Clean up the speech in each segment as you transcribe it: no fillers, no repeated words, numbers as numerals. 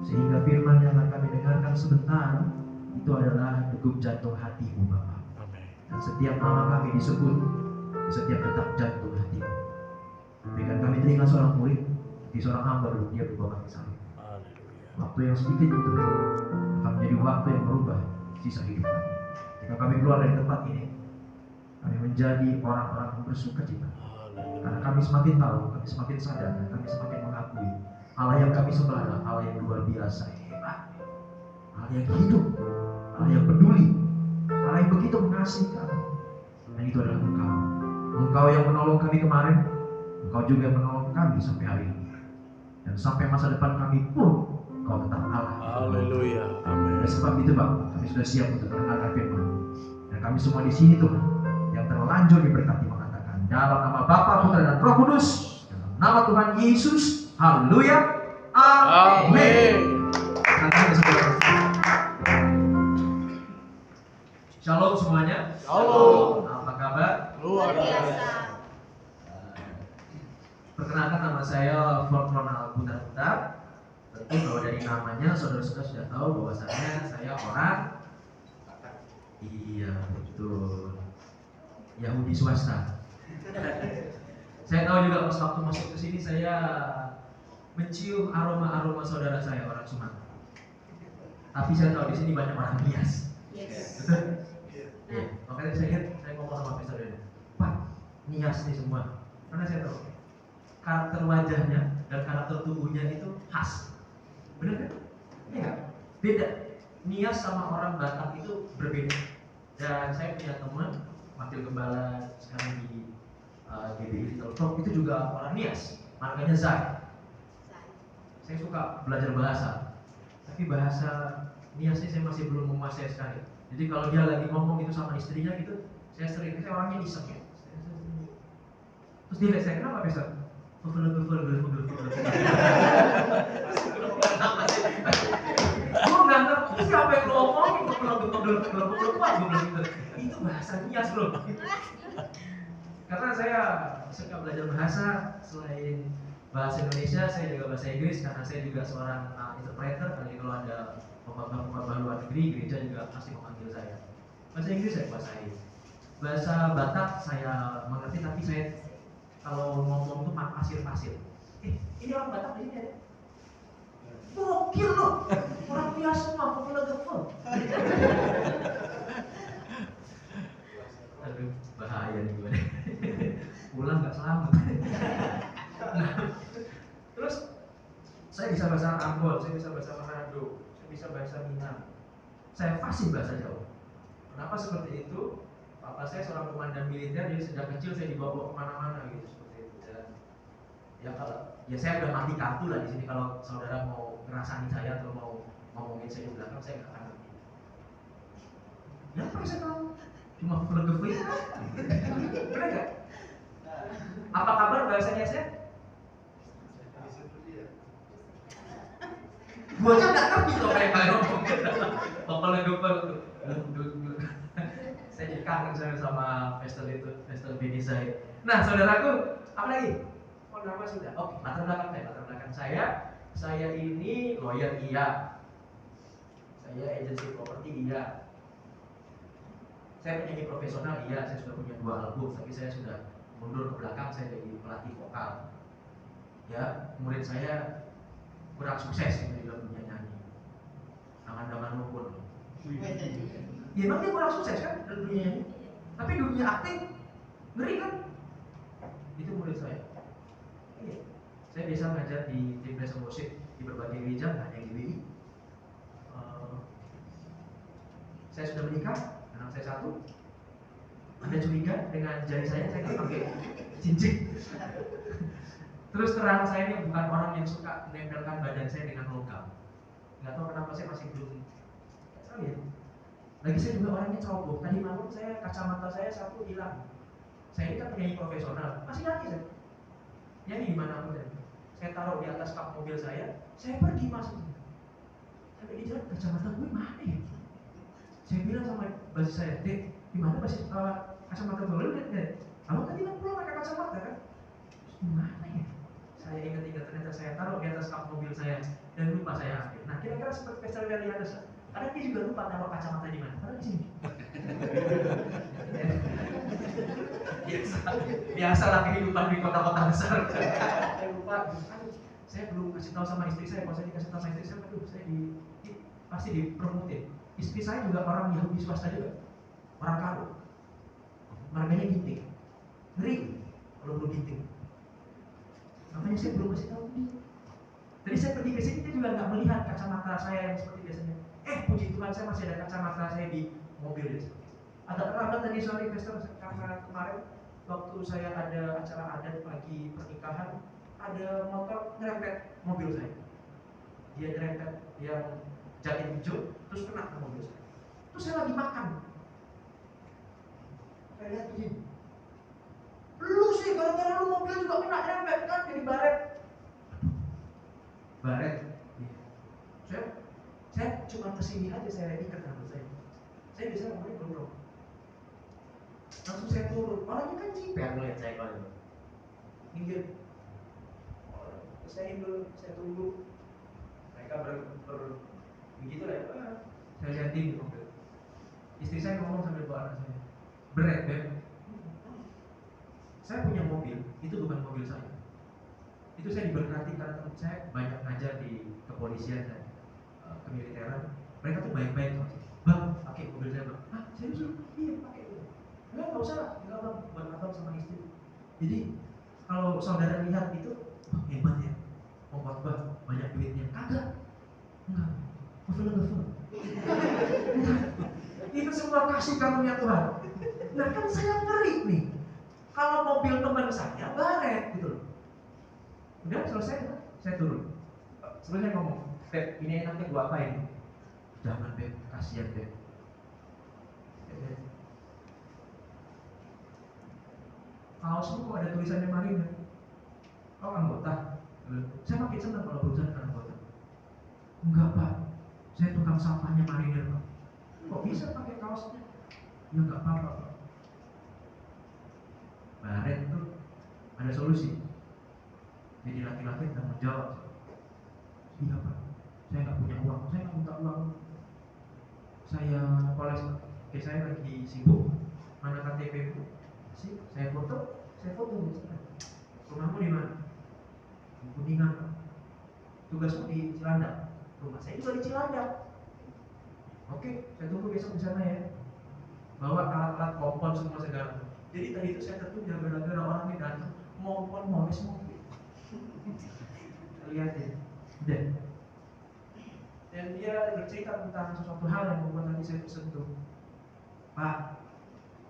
Sehingga firman yang akan kami dengarkan sebentar itu adalah degup jantung hatimu Bapa. Dan setiap nama kami disebut di setiap detak jantung hatimu. Berikan kami telinga seorang murid, di seorang hamba duduk dia di bawah kaki salib. Waktu yang sedikit itu akan menjadi waktu yang merubah sisa hidup kami. Jika kami keluar dari tempat ini, kami menjadi orang-orang yang bersuka cita. Karena kami semakin tahu, kami semakin sadar, dan kami semakin mengakui Allah yang kami sembah adalah Allah yang luar biasa hebat, Allah yang hidup, Allah yang peduli, Allah yang begitu mengasihi kami. Dan itu adalah Engkau yang menolong kami kemarin, Engkau juga yang menolong kami sampai hari ini. Dan sampai masa depan kami pun Engkau tetap Allah. Haleluya. Amin. Oleh sebab itu Bapak, kami sudah siap untuk mendengarkan firman. Dan kami semua di sini Tuhan, yang terlanjur diberkati mengatakan dalam nama Bapa, Putra dan Roh Kudus, dalam nama Tuhan Yesus. Haleluya. Amin. Shalom semuanya. Shalom. Apa kabar? Luar biasa. Perkenalkan, nama saya Ford Ronald Putar-Putar. Tentu kalau dari namanya saudara-saudara sudah tahu bahwasannya saya orang betul Yahudi swasta. Saya tahu juga pas waktu masuk ke sini saya mencium aroma saudara saya orang Sumatera. Tapi saya tahu di sini banyak orang Nias. Betul? Iya. Makanya saya ngomong sama Pastor Dede, Pak, Nias nih semua. Karena saya tahu karakter wajahnya dan karakter tubuhnya itu khas. Benar kan? Iya kan? Beda. Nias sama orang Batak itu berbeda. Dan saya punya teman wakil gembala sekarang di GBI Little Talk itu juga orang Nias, marganya Zai. Saya suka belajar bahasa, tapi bahasa Nias ini saya masih belum menguasai sekali. Jadi kalau dia lagi ngomong itu sama istrinya gitu, saya orangnya iseng ya. Terus dia lihat saya, kenapa Pastor? Gue nggak ngerti siapa yang ngomongin itu bahasa Nias bro. Karena saya suka belajar bahasa, selain bahasa Indonesia saya juga bahasa Inggris karena saya juga seorang interpreter. Kali kalau ada pembawa luar negeri, gereja juga pasti memanggil saya. Bahasa Inggris saya kuasai, bahasa Batak saya mengerti, tapi saya kalau ngomong tuh pasir. Ini orang Batak di sini ada. Gokil loh, orang biasa semua, populer gempel. Aduh, bahaya nih gue. Pulang nggak selamat. Nah, terus saya bisa bahasa Ambon, saya bisa bahasa Manado, saya bisa bahasa Minang, saya fasih bahasa Jawa. Kenapa seperti itu? Papa saya seorang komandan militer, jadi sejak kecil saya dibawa kemana-mana gitu seperti itu. Dan ya kalau ya saya udah mati kartu lah di sini, kalau saudara mau ngerasani saya atau mau ngomongin saya di belakang, saya nggak akan ngerti. Ya apa saya tahu? Cuma flegefin, bener nggak? Apa kabar bahasanya saya? Gua aja nggak ngerti loh kayak ngomong. Flegefin. Saya jadi kangen sama festival itu, festival Beni Zahid. Nah, saudaraku, apa lagi? Oh, nama sudah. Oke, latar belakang saya ini lawyer iya. Saya agensi properti iya. Saya penyanyi profesional iya, saya sudah punya 2 album, tapi saya sudah mundur ke belakang, saya jadi pelatih vokal. Ya, murid saya kurang sukses di dalam dunia nyanyi. Tangan-tangan rukun. Ya emang dia kurang sukses kan dalam dunia nyanyi, tapi dunia akting ngeri kan? Itu murid saya. Iya. Saya biasa ngajar di tim desa musik di berbagai gereja, nggak hanya GBI. Saya sudah menikah, anak saya 1. Anda curiga dengan jari saya nggak pakai cincin. Terus terang saya ini bukan orang yang suka menempelkan badan saya dengan logam. Nggak tahu kenapa saya masih belum ya. Lagi saya juga orangnya ceroboh. Tadi malam kacamata saya 1 hilang. Saya ini kan penyanyi profesional, masih nyanyi saya. Nyanyi di mana pun saya taruh di atas kap mobil saya pergi masuk. Sampai di jalan, kacamata gue mana ya? Saya bilang sama basis saya, Dek, gimana basis kacamata gue? Lihat, Dek, abang tadi kan pulang pakai kacamata kan? Terus gimana ya? Saya ingat-ingat ternyata saya taruh di atas kap mobil saya dan lupa saya ambil. Nah kira-kira seperti Pastor Welly Anderson. Karena dia juga lupa taruh kacamata di mana. Taruh di sini. Biasalah kehidupan di kota-kota besar. Saya lupa. Aduh, saya belum kasih tahu sama istri saya. Kalau saya dikasih tahu sama istri saya, aduh, saya pasti dipermutin. Istri saya juga orang Yahudi swasta juga, orang karo. Marganya ginting. Ngeri kalau belum ginting. Makanya saya belum kasih tahu dia. Tadi saya pergi ke sini, dia juga nggak melihat kacamata saya yang seperti biasanya. Puji Tuhan saya masih ada kacamata saya di mobil ya. Agak terlambat tadi sore investor karena kemarin waktu saya ada acara adat pagi pernikahan, ada motor nyerempet mobil saya. Dia nyerempet yang jaket hijau, terus kena ke mobil saya. Terus saya lagi makan. Saya lihat begini. Lu sih gara-gara lu mobil juga kena nyerempet kan jadi baret. Baret. Iya. Saya cuma kesini aja saya ikat rambut saya. Saya biasa ngomongnya gondrong. Langsung saya turun. Orangnya kan ciper ngeliat saya kalau minggir. Saya dulu, saya tunggu. Mereka begitu lah ya. Saya liatin di mobil. Istri saya ngomong sambil bawa anak saya. Berat, Beb. Saya punya mobil, itu bukan mobil saya. Itu saya diberkati karena teman saya banyak ngajar di kepolisian dan kemiliteran. Mereka tuh baik-baik. Bang, pakai mobil saya, Bang. Ah, serius? Iya, pakai itu. Enggak usah lah, enggak Bang, buat abang sama istri. Jadi kalau saudara lihat itu, hebat ya, khotbah banyak duitnya. Kagak, enggak, ngefel. Itu semua kasih karunia Tuhan. Nah kan saya ngeri nih, kalau mobil teman saya baret gitu loh. Udah selesai, saya turun. Sebelum saya ngomong, Beb, ini enaknya gua apain? Jangan Beb, kasihan Beb. Kaosmu kok ada tulisannya Mariner? Oh anggota? Saya makin senang kalau berurusan dengan anggota. Enggak Pak, saya tukang sampahnya Mariner Pak. Kok bisa pakai kaosnya? Ya enggak apa-apa Pak. Baret itu ada solusi. Jadi laki-laki tanggung jawab. Iya Pak, saya nggak punya uang, saya nggak minta uang. Saya poles, oke saya lagi sibuk. Mana KTP-mu? Sih, saya foto. Rumahmu di mana? Di Kuningan. Tugasmu di Cilandak. Rumah saya juga di Cilandak. Oke, saya tunggu besok di sana ya. Bawa alat-alat kompon semua segala. Jadi tadi itu saya tertunda gara-gara orangnya datang mompon moles mobil. Lihat ya, udah. Dan dia bercerita tentang sesuatu hal yang membuat hati saya tersentuh. Pak,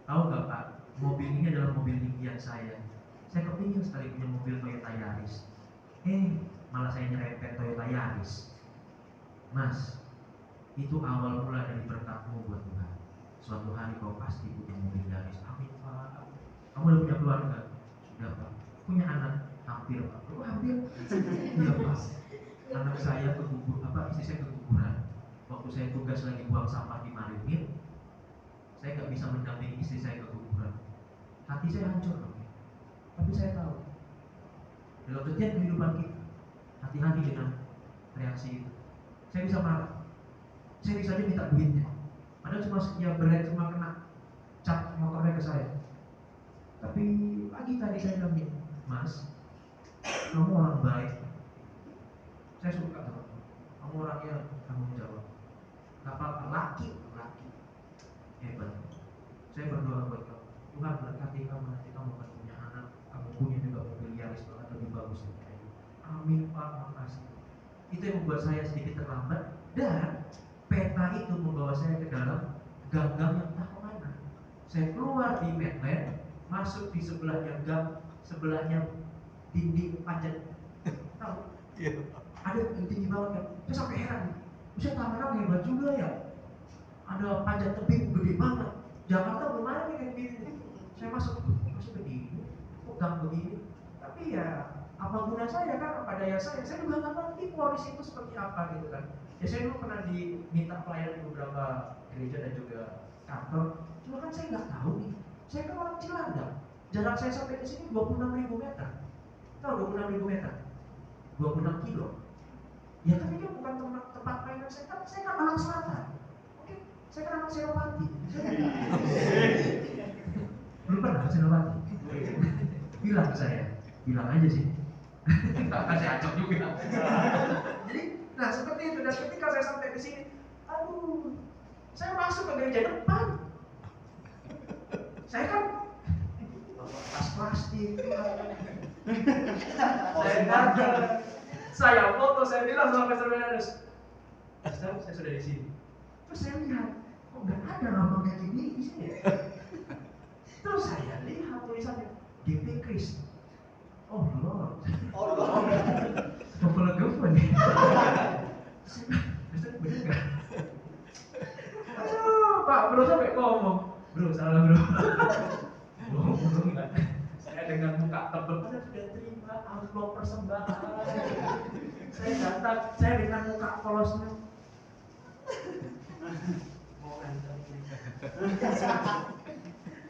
tahu nggak Pak? Mobil ini adalah mobil impian saya. Saya kepingin sekali punya mobil Toyota Yaris. Malah saya nyerempet Toyota Yaris. Mas, itu awal mula dari berkatmu buat Tuhan. Suatu hari kau pasti punya mobil Yaris. Amin Pak. Kamu udah punya keluarga? Sudah Pak. Punya anak? Hampir Pak. Hampir? Iya Pak. Anak saya istri saya keguguran. Waktu saya tugas lagi buang sampah di Marinir, saya nggak bisa mendampingi istri saya keguguran. Hati saya hancur, tapi saya tahu dalam setiap kehidupan kita, hati-hati dengan reaksi itu. Saya bisa marah, saya bisa aja minta duitnya, padahal cuma kena cat motornya ke saya. Tapi pagi tadi saya bilang, Mas, kamu orang baik, saya suka sama kamu orangnya tanggung jawab. Gak apa-apa, laki hebat. Saya berdoa buat kamu, Tuhan berkati kamu, nanti kamu akan punya anak, kamu punya juga mobil Yaris bahkan lebih bagus dari kamu. Amin Pak, makasih. Itu yang membuat saya sedikit terlambat, dan peta itu membawa saya ke dalam gang-gang yang entah kemana. Saya keluar di Medland, masuk di sebelahnya gang, sebelahnya dinding panjat. Tahu? Ada yang tinggi banget kan? Saya sampai heran, saya kamera hebat juga ya. Ada panjat tebing gede banget. Jakarta belum ada nih kayak gini. Saya masuk begini, kok gang begini. Tapi ya apa guna saya kan? Apa daya saya juga nggak ngerti polisi itu seperti apa gitu kan. Ya saya dulu pernah diminta pelayanan di beberapa gereja dan juga kantor. Cuma kan saya nggak tahu nih. Saya kan orang Cilandak. Jarak saya sampai ke sini 26.000 meter. Tahu 26.000 meter? 26 kilo. Ya tapi kan bukan tempat mainan saya kan anak selatan. Oke, saya kan anak Senopati. Belum pernah ke Senopati. Bilang ke saya, bilang aja sih. Kan saya acok juga. Jadi, nah seperti itu. Dan ketika saya sampai ke sini, aduh, saya masuk ke gereja depan. Saya kan tas plastik. Saya datang, saya foto, saya bilang sama Pastor Benadus, Pastor, saya sudah di sini. Terus saya lihat, kok nggak ada lambang GPI di sini? Terus saya lihat tulisannya GP Kris. Oh Lord. Gempel-gempel nih. Pastor bener nggak? Aduh, Pak Bro sampai ngomong, Bro salah Bro. Ngomong nggak? Saya dengan muka tebel, Anda sudah terima amplop persembahan. Saya datang, saya dengan muka polosnya. Mau antar.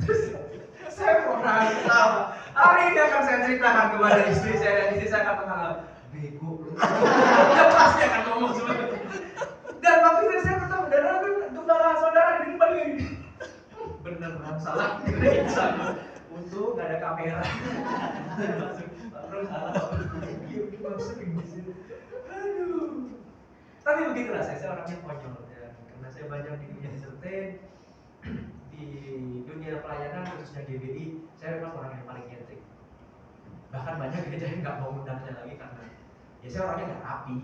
Terus saya mau nangis. Hari ini akan saya ceritakan kepada istri saya dan istri saya akan menganggap bego. Dia pasti akan ngomong seperti itu. Dan waktu itu saya ketemu gembala saudara di depan ini. Beneran salah gereja. Untung nggak ada kamera. Terus salah. Dimasukin di sini. Aduh. Tapi begitulah saya orangnya konyol ya. Karena saya banyak di dunia entertain, di dunia pelayanan khususnya GBI, saya memang orang yang paling nyentrik. Bahkan banyak gereja yang nggak mau undangnya lagi karena ya saya orangnya nggak rapi.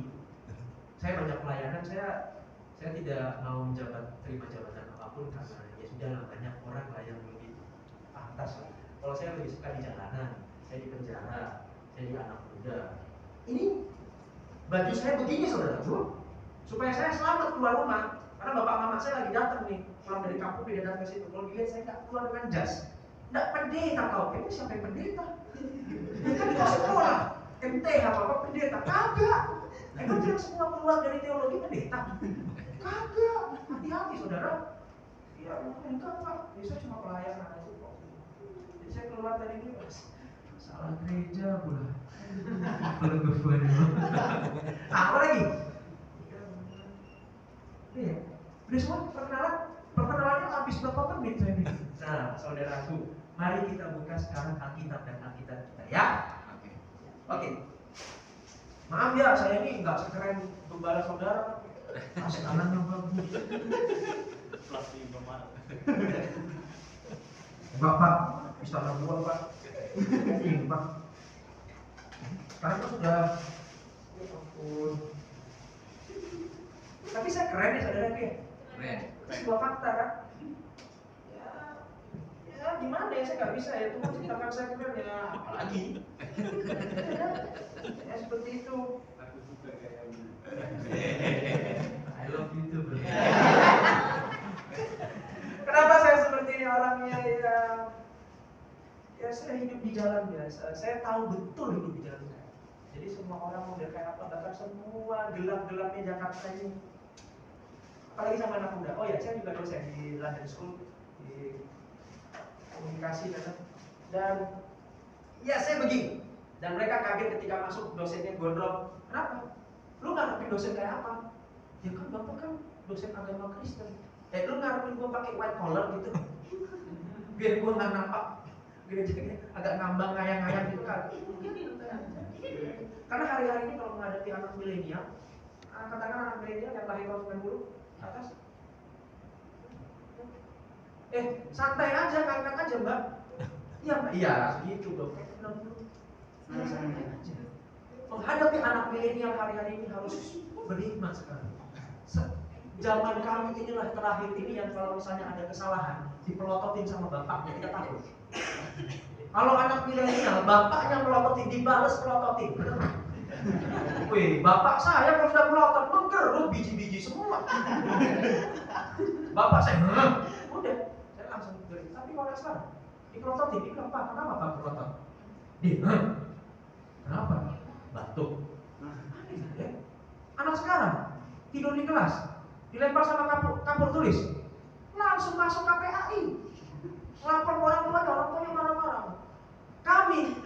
Saya banyak pelayanan, saya tidak mau terima jabatan apapun karena ya sudah lah banyak orang lah yang lebih pantas lah. Kalau saya lebih suka di jalanan, saya di penjara, saya di anak muda. Ini baju saya begini saudaraku, supaya saya selamat keluar rumah. Karena bapak mama saya lagi datang nih, pulang dari kampung dia datang ke situ. Kalau dilihat saya nggak keluar dengan jas, nggak pendeta kau. Ini siapa yang pendeta? Kan di sekolah, MTH bapak pendeta, kagak. Emang dia semua keluar dari teologi pendeta? Kagak, hati-hati saudara. Ya enggak pak, saya cuma pelayanan aja kok. Jadi saya keluar dari ini, salah gereja pula. Kalau gue apa lagi? Iya, udah semua perkenalannya habis berapa menit saya ini. Nah, saudaraku, mari kita buka sekarang Alkitab dan Alkitab kita ya. Oke. Maaf ya, saya ini nggak sekeren gembala saudara. Kasih tangan yang bagus. Pelatih bermana? Bapak, istana gua Pak. Ini Pak. Sekarang kan sudah, ya ampun. Tapi saya keren ya saudara ya. Keren. Itu sebuah fakta kan. Ya gimana ya, saya nggak bisa ya. Tuhan ceritakan saya keren ya, apalagi. Ya seperti itu. Aku suka kayak I love you too bro. Kenapa saya seperti ini orangnya ya? Ya saya hidup di jalan biasa. Saya tahu betul hidup di jalan saya. Jadi semua orang mau kayak apa, bahkan semua gelap-gelapnya Jakarta ini. Apalagi sama anak muda. Oh ya, saya juga dosen di London School di komunikasi dan ya saya begini. Dan mereka kaget ketika masuk dosennya gondrong. Kenapa? Lu ngarepin dosen kayak apa? Ya kan bapak kan dosen agama Kristen. Lu ngarepin gua pakai white collar gitu. Biar gua nggak nampak gerejanya agak ngambang ngayang-ngayang gitu kan. Karena hari-hari ini kalau menghadapi anak milenial, katakan anak milenial yang lahir tahun 90 atas, santai aja, ngangkat aja mbak. Iya mbak, iya segitu dong. 60, santai aja. Menghadapi anak milenial hari-hari ini harus berhikmat sekali. Zaman kami inilah terakhir ini yang kalau misalnya ada kesalahan dipelototin sama bapaknya, kita takut. Kalau anak milenial, bapaknya melototin, dibales pelototin. Wih, bapak saya kalau sudah melotot, menggerut biji-biji semua. Bapak saya, udah, saya langsung gerik. Tapi kalau sekarang, dipelototin, ini kenapa Pak pelotot? Kenapa? Batuk. Anak sekarang, tidur di kelas, dilempar sama kapur tulis, langsung masuk KPAI. Lapor orang tuanya marah-marah. Kami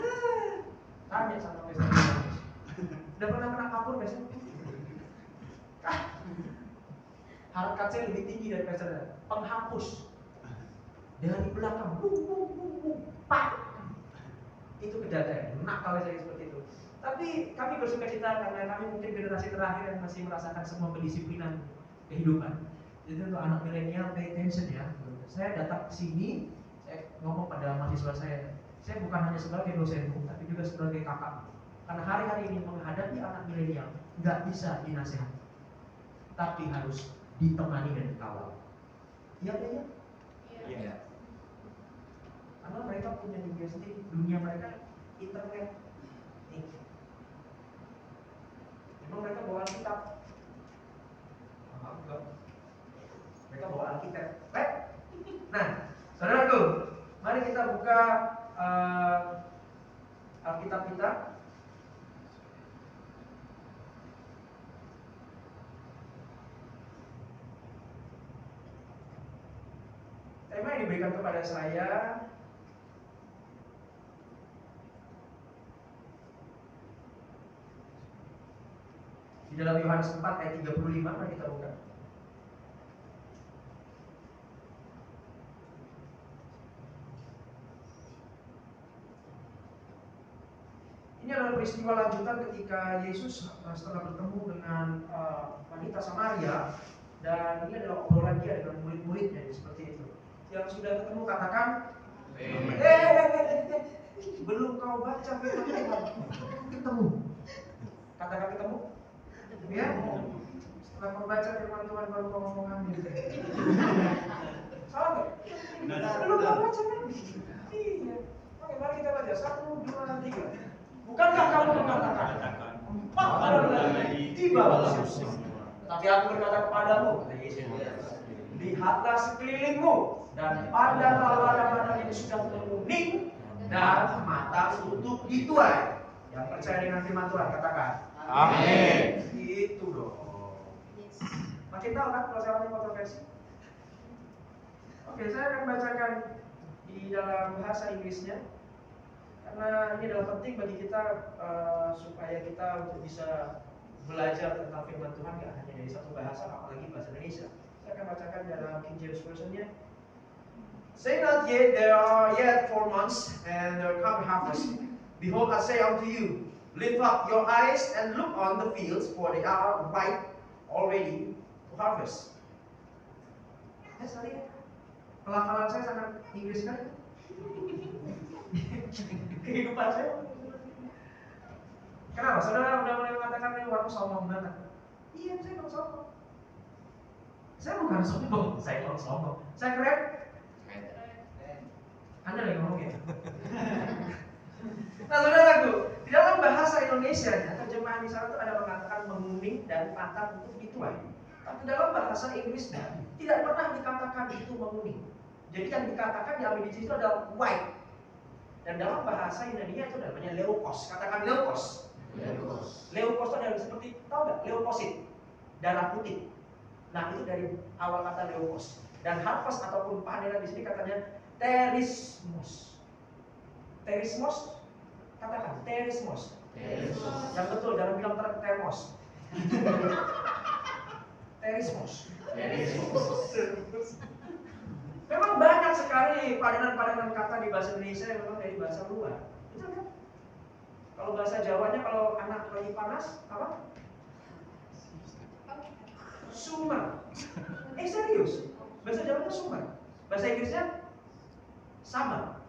tanya sama Pastor Benadus, Udah pernah kena kapur biasanya? Harkat saya lebih tinggi dari saudara. Penghapus dari belakang, pak, itu ke dada. Nakal saya seperti itu. Tapi kami bersuka cita karena kami mungkin generasi terakhir yang masih merasakan semua pendisiplinan kehidupan. Jadi untuk anak milenial, pay attention ya. Saya datang ke sini, saya ngomong pada mahasiswa saya bukan hanya sebagai dosenmu, tapi juga sebagai kakak. Karena hari-hari ini menghadapi anak milenial nggak bisa dinasehati, tapi harus ditemani dan dikawal. Iya ya? Iya. Karena mereka punya dunia sendiri, dunia mereka internet. Nih. Memang mereka bawa Alkitab. Enggak. Mereka bawa Alkitab. Baik. Nah, saudaraku, mari kita buka Alkitab kita. Tema yang diberikan kepada saya di dalam Yohanes 4 ayat 35, mari kita buka. Ini adalah peristiwa lanjutan ketika Yesus setelah bertemu dengan wanita Samaria, dan ini adalah obrolan dia dengan murid-muridnya seperti itu. Yang sudah ketemu katakan, belum kau baca firman Tuhan, ketemu. Katakan ketemu. Ya. Setelah kau baca firman Tuhan baru kau ngomong amin. Salah nggak? Belum kau baca kan? Iya. Oke, mari kita baca 1, 2, 3. Bukankah kamu mengatakan 4 bulan lagi tiba Yesus? Tetapi aku berkata kepadamu, lihatlah sekelilingmu, dan pandanglah ladang-ladang yang sudah menguning dan mata tutup dituai. Yang percaya dengan firman Tuhan katakan amin. Itu dong. Makin tahu kan kalau saya kontroversi? Oke, saya akan bacakan di dalam bahasa Inggrisnya, karena ini adalah penting bagi kita supaya kita untuk bisa belajar tentang firman Tuhan gak hanya dari satu bahasa, apalagi bahasa Indonesia. Saya akan bacakan dalam King James Version-nya. Say not yet, there are yet 4 months, and there come harvest. Behold, I say unto you, lift up your eyes and look on the fields, for they are ripe already to harvest. Sorry, pelafalan saya sangat Inggris kan? Kehidupan saya. Kenapa? Saudara udah mulai mengatakan ini warna sombong banget. Iya, saya bukan sombong. Saya bukan sombong, saya bukan sombong. Saya keren. Anda lagi ngomong ya? Nah, saudaraku, di dalam bahasa Indonesia, terjemahan di sana itu ada mengatakan menguning dan mata tutup dituai. Tapi dalam bahasa Inggrisnya tidak pernah dikatakan itu menguning. Jadi yang dikatakan diambil di situ adalah white. Dan dalam bahasa Yunani itu namanya leukos. Katakan leukos. Leukos itu adalah seperti, tahu nggak? Leukosit, darah putih. Nah, itu dari awal kata leukos. Dan harvest ataupun panenan di sini katanya terismos. Terismos, katakan terismos. Yang betul, jangan bilang termos. Terismos. Memang banyak sekali padanan-padanan kata di bahasa Indonesia yang memang dari bahasa luar. Betul kan? Kalau bahasa Jawanya, kalau anak lagi panas, apa? Sumar. Serius? Bahasa Jawanya sumar. Bahasa Inggrisnya summer.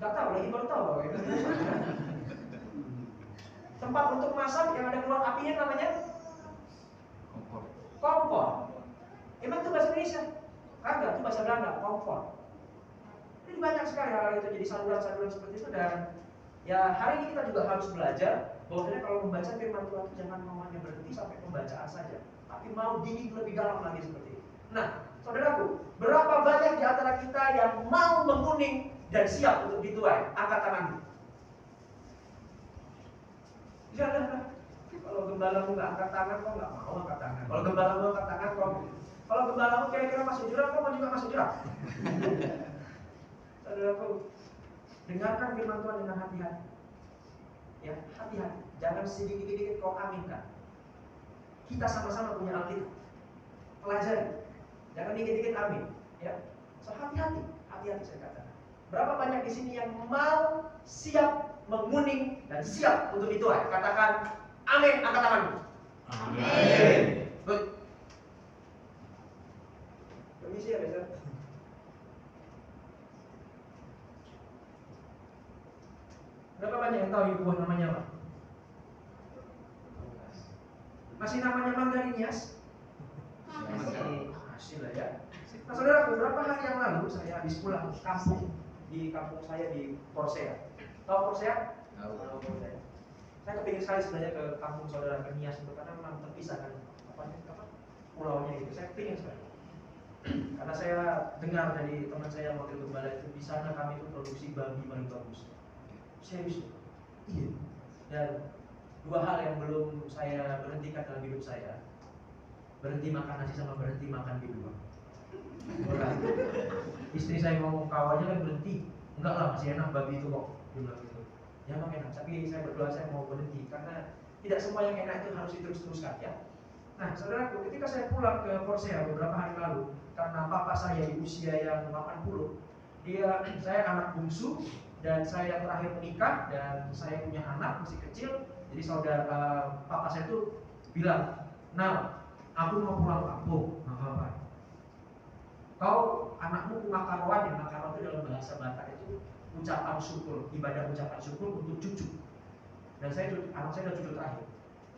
Gak tahu, lagi baru tahu. Tempat untuk masak yang ada keluar apinya namanya kompor. Emang itu bahasa Indonesia? Kagak, itu bahasa Belanda, kompor. Jadi banyak sekali hal itu, jadi saluran-saluran seperti itu. Dan ya hari ini kita juga harus belajar bahwasanya kalau membaca firman Tuhan itu jangan mau hanya berhenti sampai pembacaan saja, tapi mau didik lebih dalam lagi seperti itu. Nah, saudaraku, berapa banyak di antara kita yang mau menguning dan siap untuk dituai? Angkat tanganmu. Jangan. Kalau gembalamu nggak angkat tangan, kok nggak mau angkat tangan. Kalau gembalamu angkat tangan, kok. Kalau gembalamu kira-kira masuk jurang, kok mau juga masuk jurang. Saudaraku, dengarkan firman Tuhan dengan hati-hati. Ya, hati-hati. Jangan sedikit-sedikit kau aminkan. Kita sama-sama punya Alkitab. Pelajari. Jangan dikit-dikit amin. Ya, so hati-hati. Hati-hati saya katakan. Berapa banyak di sini yang mau siap menguning dan siap untuk dituai? Katakan amin, angkat tanganmu. Amin. Good. Permisi ya, Besar. Berapa banyak yang tahu ini buah namanya apa? Masih namanya Mandarinias? Masih lah ya. Nah saudara, beberapa hari yang lalu saya habis pulang kampung di kampung saya di Porsea. Tahu Porsea? Tahu Porsea. Saya kepingin sekali sebenarnya ke kampung saudara ke Nias itu karena memang terpisah kan pulaunya itu. Saya kepingin sekali. Karena saya dengar dari teman saya yang wakil gembala itu di sana kami itu produksi babi paling bagus. Serius? Iya. Dan dua hal yang belum saya berhentikan dalam hidup saya, berhenti makan nasi sama berhenti makan di luar. Istri saya ngomong kau aja kan berhenti, enggak lah masih enak babi itu kok, dia bilang gitu. Ya memang enak, tapi saya berdoa saya mau berhenti karena tidak semua yang enak itu harus diterus-teruskan ya. Nah saudaraku, ketika saya pulang ke Porsea beberapa hari lalu, karena papa saya di usia yang 80, saya anak bungsu dan saya yang terakhir menikah dan saya punya anak masih kecil. Jadi saudara papa saya itu bilang, nah aku mau pulang kampung, apa? Kau anakmu makaroan, yang makaroan itu dalam bahasa Batak itu ucapan syukur, ibadah ucapan syukur untuk cucu. Dan anak saya sudah cucu terakhir.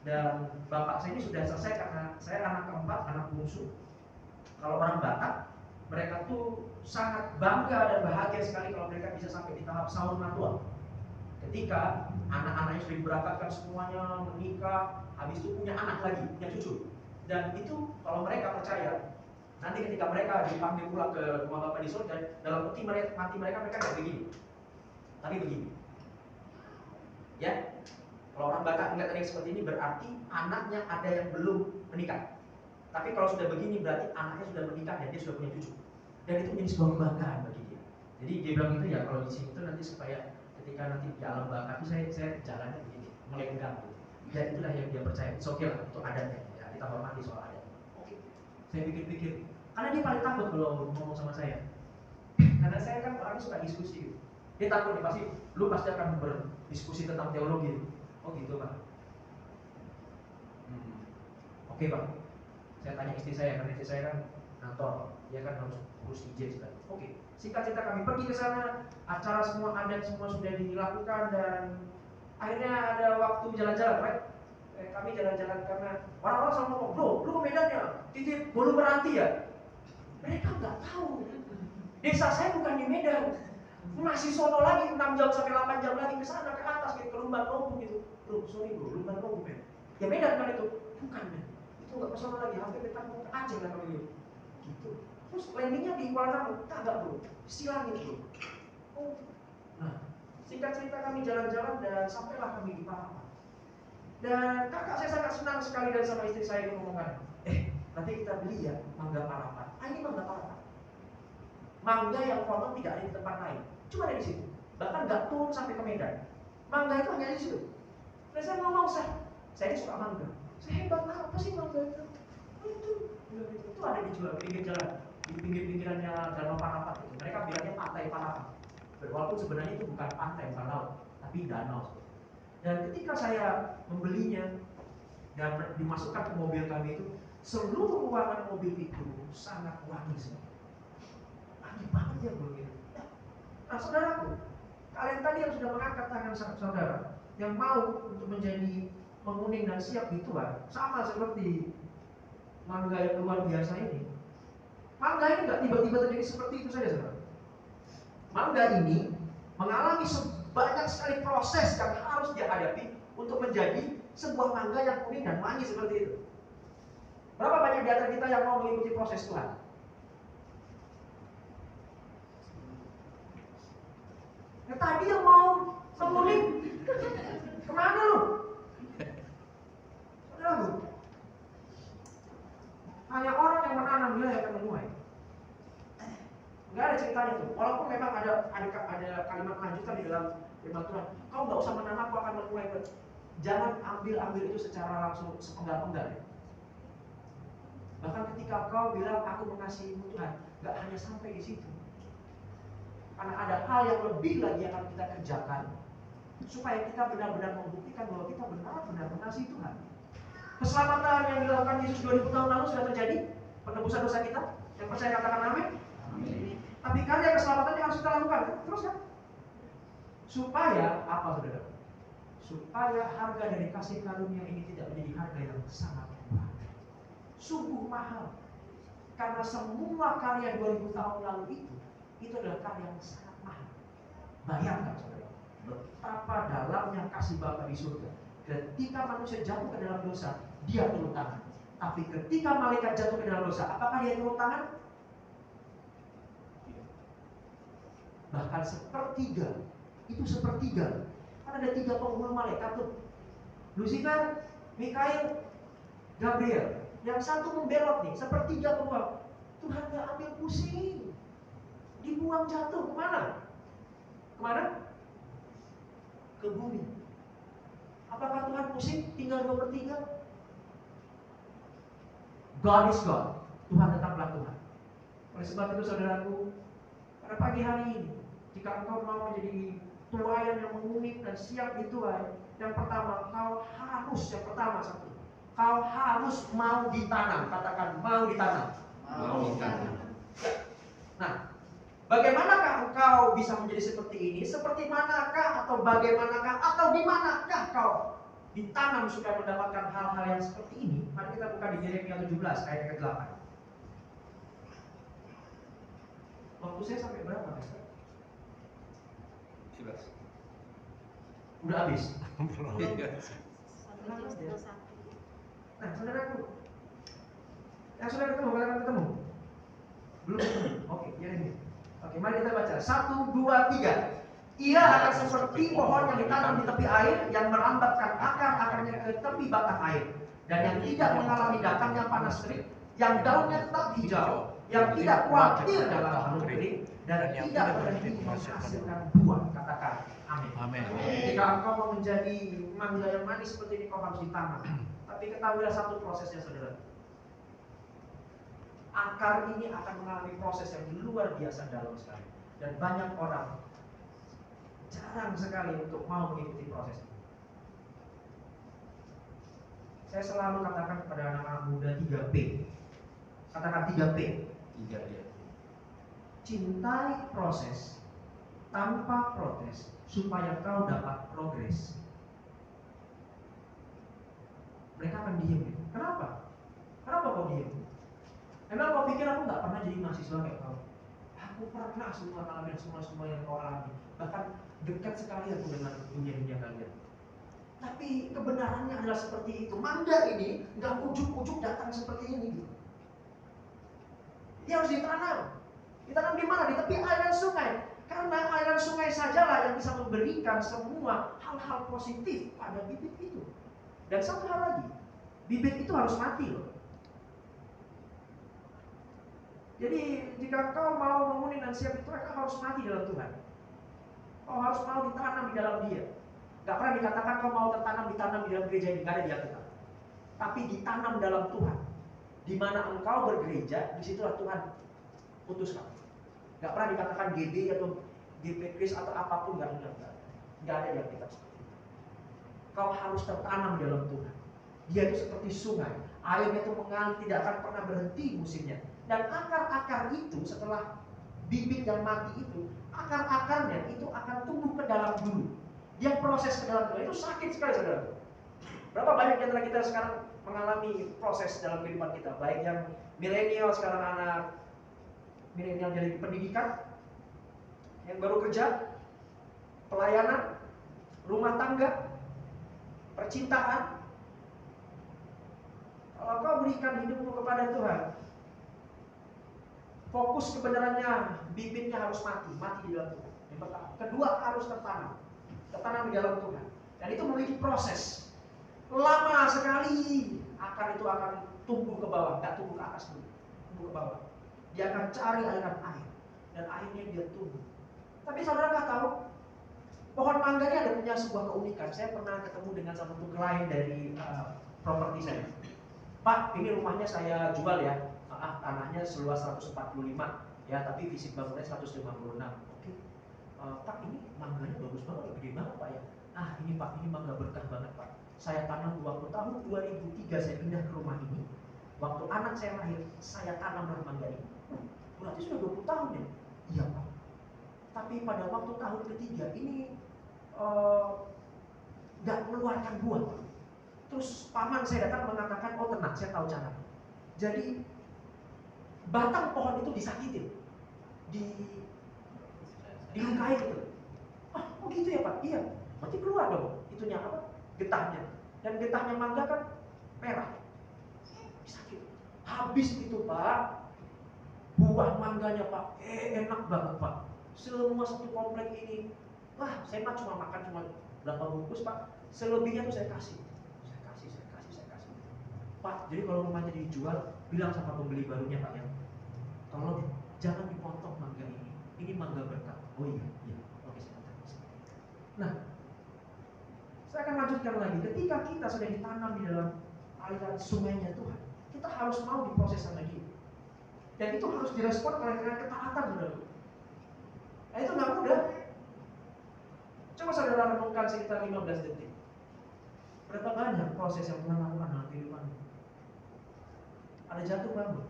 Dan bapak saya ini sudah selesai karena saya anak keempat, anak bungsu. Kalau orang Batak, mereka tuh sangat bangga dan bahagia sekali kalau mereka bisa sampai di tahap sahur matua. Ketika anak-anaknya sudah diberangkatkan semuanya menikah, habis itu punya anak lagi, punya cucu. Dan itu kalau mereka percaya, nanti ketika mereka dipanggil pulang ke rumah Bapa di surga, dalam peti mati mereka tidak begini, tapi begini. Ya, kalau orang Batak melihat ada yang seperti ini berarti anaknya ada yang belum menikah. Tapi kalau sudah begini berarti anaknya sudah menikah dan dia sudah punya cucu. Dan itu menjadi sebuah kebanggaan bagi dia. Jadi dia bilang itu ya kalau di sini itu nanti supaya ketika nanti di alam baka itu saya jalannya begini, melenggang gitu. Dan itulah yang dia percaya. It's okay lah, itu adatnya. Ya, kita hormati soal adat. Oke. Saya pikir-pikir, karena dia paling takut kalau ngomong sama saya. Karena saya kan orangnya suka diskusi. Dia takut nih lu pasti akan berdiskusi tentang teologi. Oh gitu Pak. Oke Pak. Saya tanya istri saya, karena istri saya kan kantor, dia kan harus urus izin sekali. Oke. Singkat cerita kami pergi ke sana, acara semua adat semua sudah dilakukan dan akhirnya ada waktu jalan-jalan, right? Kami jalan-jalan karena orang-orang selalu ngomong, bro, lu ke Medan ya? Titip bolu meranti ya? Mereka nggak tahu. Desa saya bukan di Medan. Masih sono lagi 6 jam sampai 8 jam lagi ke sana ke atas gitu, ke Lumban Nogu gitu. Bro, sorry bro, Lumban Nogu men. Ya Medan kan itu? Bukan men. Itu nggak ke sana lagi, hampir dekat mau ke Aceh lah kami gitu. Terus landingnya di Kuala Namu, kagak bro, silangin bro. Oh. Nah, singkat cerita kami jalan-jalan dan sampailah kami di Parapat. Dan kakak saya sangat senang sekali dan sama istri saya ngomongkan, nanti kita beli ya mangga Parapat. Ini mangga Parapat. Mangga yang konon tidak ada di tempat lain, cuma ada di situ. Bahkan nggak turun sampai ke Medan. Mangga itu hanya di situ. Dan saya ngomong saya ini suka mangga. Saya hebat apa sih mangga itu? Itu ada dijual di pinggir jalan, di pinggir-pinggirannya Danau Parapat itu. Mereka bilangnya pantai Parapat. Walaupun sebenarnya itu bukan pantai, bukan laut, tapi danau. Dan ketika saya membelinya dan dimasukkan ke mobil kami itu, seluruh ruangan mobil itu sangat wangi sekali. Wangi banget ya bro gitu. Nah saudaraku, kalian tadi yang sudah mengangkat tangan saudara, yang mau untuk menjadi menguning dan siap dituai, sama seperti mangga yang luar biasa ini. Mangga ini nggak tiba-tiba terjadi seperti itu saja saudara. Mangga ini mengalami banyak sekali proses yang harus dia hadapi untuk menjadi sebuah mangga yang kuning dan wangi seperti itu. Berapa banyak di antara kita yang mau mengikuti proses Tuhan? Nah, tadi yang mau menguning, kemana lu? Saudara, hanya orang yang menanam dia yang akan menuai. Enggak ada ceritanya itu. Walaupun memang ada kalimat lanjutan di dalam firman Tuhan. Kau nggak usah menanam, kau akan menuai. Jangan ambil itu secara langsung sepenggal-penggal. Bahkan ketika kau bilang aku mengasihimu Tuhan, nggak hanya sampai di situ. Karena ada hal yang lebih lagi yang akan kita kerjakan supaya kita benar-benar membuktikan bahwa kita benar-benar mengasihi Tuhan. Keselamatan yang dilakukan Yesus 2000 tahun lalu sudah terjadi, penebusan dosa kita. Yang percaya katakan amin. Amin. Tapi karya keselamatannya harus kita lakukan, terus kan? Supaya apa, saudara? Supaya harga dari kasih karunia ini tidak menjadi harga yang sangat murah, sungguh mahal. Karena semua karya 2000 tahun lalu itu adalah karya yang sangat mahal. Bayangkan, saudara, betapa dalamnya kasih Bapa di surga. Ketika manusia jatuh ke dalam dosa, dia turun tangan. Tapi ketika malaikat jatuh ke dalam dosa, apakah dia turun tangan? Bahkan sepertiga. Itu sepertiga. Kan ada 3 penghulu malaikat tuh. Lucifer, Mikail, Gabriel. Yang satu membelot nih, sepertiga keluar. Tuhan gak ambil pusing. Dibuang jatuh kemana? Kemana? Ke bumi. Apakah Tuhan pusing tinggal 2/3? God is God. Tuhan tetaplah Tuhan. Oleh sebab itu saudaraku, pada pagi hari ini, jika engkau mau menjadi tuayan yang mengumit dan siap dituai, yang pertama kau harus mau ditanam. Katakan mau ditanam. Mau ditanam. Nah, bagaimanakah engkau bisa menjadi seperti ini? Seperti manakah atau bagaimanakah atau di manakah kau ditanam supaya mendapatkan hal-hal yang seperti ini? Mari kita buka di Yeremia 17 ayat ke-8. Waktu saya sampai berapa, Pastor? 11. Udah habis. Nah, saudaraku, yang sudah ketemu, katakan ketemu. Belum ketemu. Oke, Yeremia. Oke, mari kita baca. 1, 2, 3. Ia akan seperti pohon yang ditanam di tepi air, yang merambatkan akar-akarnya ke tepi batang air, dan yang tidak mengalami datangnya panas terik, yang daunnya tetap hijau, yang tidak khawatir dalam hal kering, dan tidak berhenti menghasilkan buah. Katakan amin. Amin. Jika engkau mau menjadi mangga yang manis seperti ini, kau harus ditanam. Tapi ketahuilah satu prosesnya, saudara. Akar ini akan mengalami proses yang luar biasa dalam sekali, dan banyak orang jarang sekali untuk mau mengikuti proses ini. Saya selalu katakan kepada anak-anak muda 3P. Katakan 3P. 3 ya. Cintai proses tanpa protes supaya kau dapat progres. Mereka akan diem. Kenapa? Kenapa kau diem? Emang kau pikir aku nggak pernah jadi mahasiswa kayak kau? Aku pernah semua ngalamin semua yang kau alami. Bahkan dekat sekali aku dengan dunia kalian. Tapi kebenarannya adalah seperti itu. Mangga ini nggak ujuk-ujuk datang seperti ini. Gitu. Dia harus ditanam. Ditanam di mana? Di tepi aliran sungai. Karena aliran sungai sajalah yang bisa memberikan semua hal-hal positif pada bibit itu. Dan satu hal lagi, bibit itu harus mati loh. Jadi jika kau mau menguning dan siap itu, kau harus mati dalam Tuhan. Kau harus mau ditanam di dalam Dia. Gak pernah dikatakan kau mau ditanam di dalam gereja ini, gak ada di Alkitab. Tapi ditanam dalam Tuhan. Di mana engkau bergereja, disitulah Tuhan putuskan. Gak pernah dikatakan GB atau GP Kris atau apapun, gak ada di Alkitab. Kau harus tertanam di dalam Tuhan. Dia itu seperti sungai. Airnya itu mengalir, tidak akan pernah berhenti musimnya. Dan akar-akar itu setelah bibit yang mati itu, akar-akarnya itu akan tumbuh ke dalam dulu. Dia proses ke dalam dulu. Itu sakit sekali, saudara. Berapa banyak di antara kita sekarang mengalami proses dalam kehidupan kita, baik yang milenial sekarang, anak milenial jadi pendidikan, yang baru kerja, pelayanan, rumah tangga, percintaan. Kalau kau berikan hidupmu kepada Tuhan, fokus kebenarannya, bibitnya harus mati di dalam Tuhan. Yang pertama. Kedua, harus tertanam di dalam Tuhan. Dan itu memiliki proses. Lama sekali akar itu akan tumbuh ke bawah, nggak tumbuh ke atas dulu, tumbuh ke bawah. Dia akan cari aliran air. dan akhirnya dia tumbuh. Tapi saudara nggak tahu, pohon mangga ini ada punya sebuah keunikan. Saya pernah ketemu dengan salah satu klien dari properti saya. Pak, ini rumahnya saya jual ya. Maaf, tanahnya seluas 145 ya, tapi fisik bangunnya 156. Oke. Pak, ini mangganya bagus banget, gede banget Pak ya. Ah, ini Pak, ini mangga berkah banget Pak. Saya tanam waktu tahun 2003 saya pindah ke rumah ini. Waktu anak saya lahir, saya tanamlah mangga ini. Berarti sudah 20 tahun ya? Iya Pak. Tapi pada waktu tahun ketiga ini nggak mengeluarkan buah Pak. Terus paman saya datang mengatakan, oh tenang, saya tahu cara. Jadi batang pohon itu disakitin, dilukai gitu. Ah, oh gitu ya Pak? Iya. Berarti keluar dong itunya apa? Getahnya. Dan getahnya mangga kan merah. Sakit. Habis itu Pak, buah mangganya Pak, enak banget Pak. Semua satu komplek ini, wah saya mah cuma makan cuma berapa bungkus Pak. Selebihnya tuh saya kasih. Pak, jadi kalau rumahnya dijual, bilang sama pembeli barunya Pak ya, tolong jangan dipotong mangga ini. Ini mangga berkah. Oh iya, oke saya katakan. Nah, saya akan lanjutkan lagi. Ketika kita sudah ditanam di dalam aliran sungainya Tuhan, kita harus mau diproses sama Dia. Dan itu harus direspon oleh ketaatan, saudara. Nah, itu nggak mudah. Coba saudara renungkan sekitar 15 detik. Berapa banyak proses yang Tuhan lakukan dalam kehidupan? Ada jatuh bangun.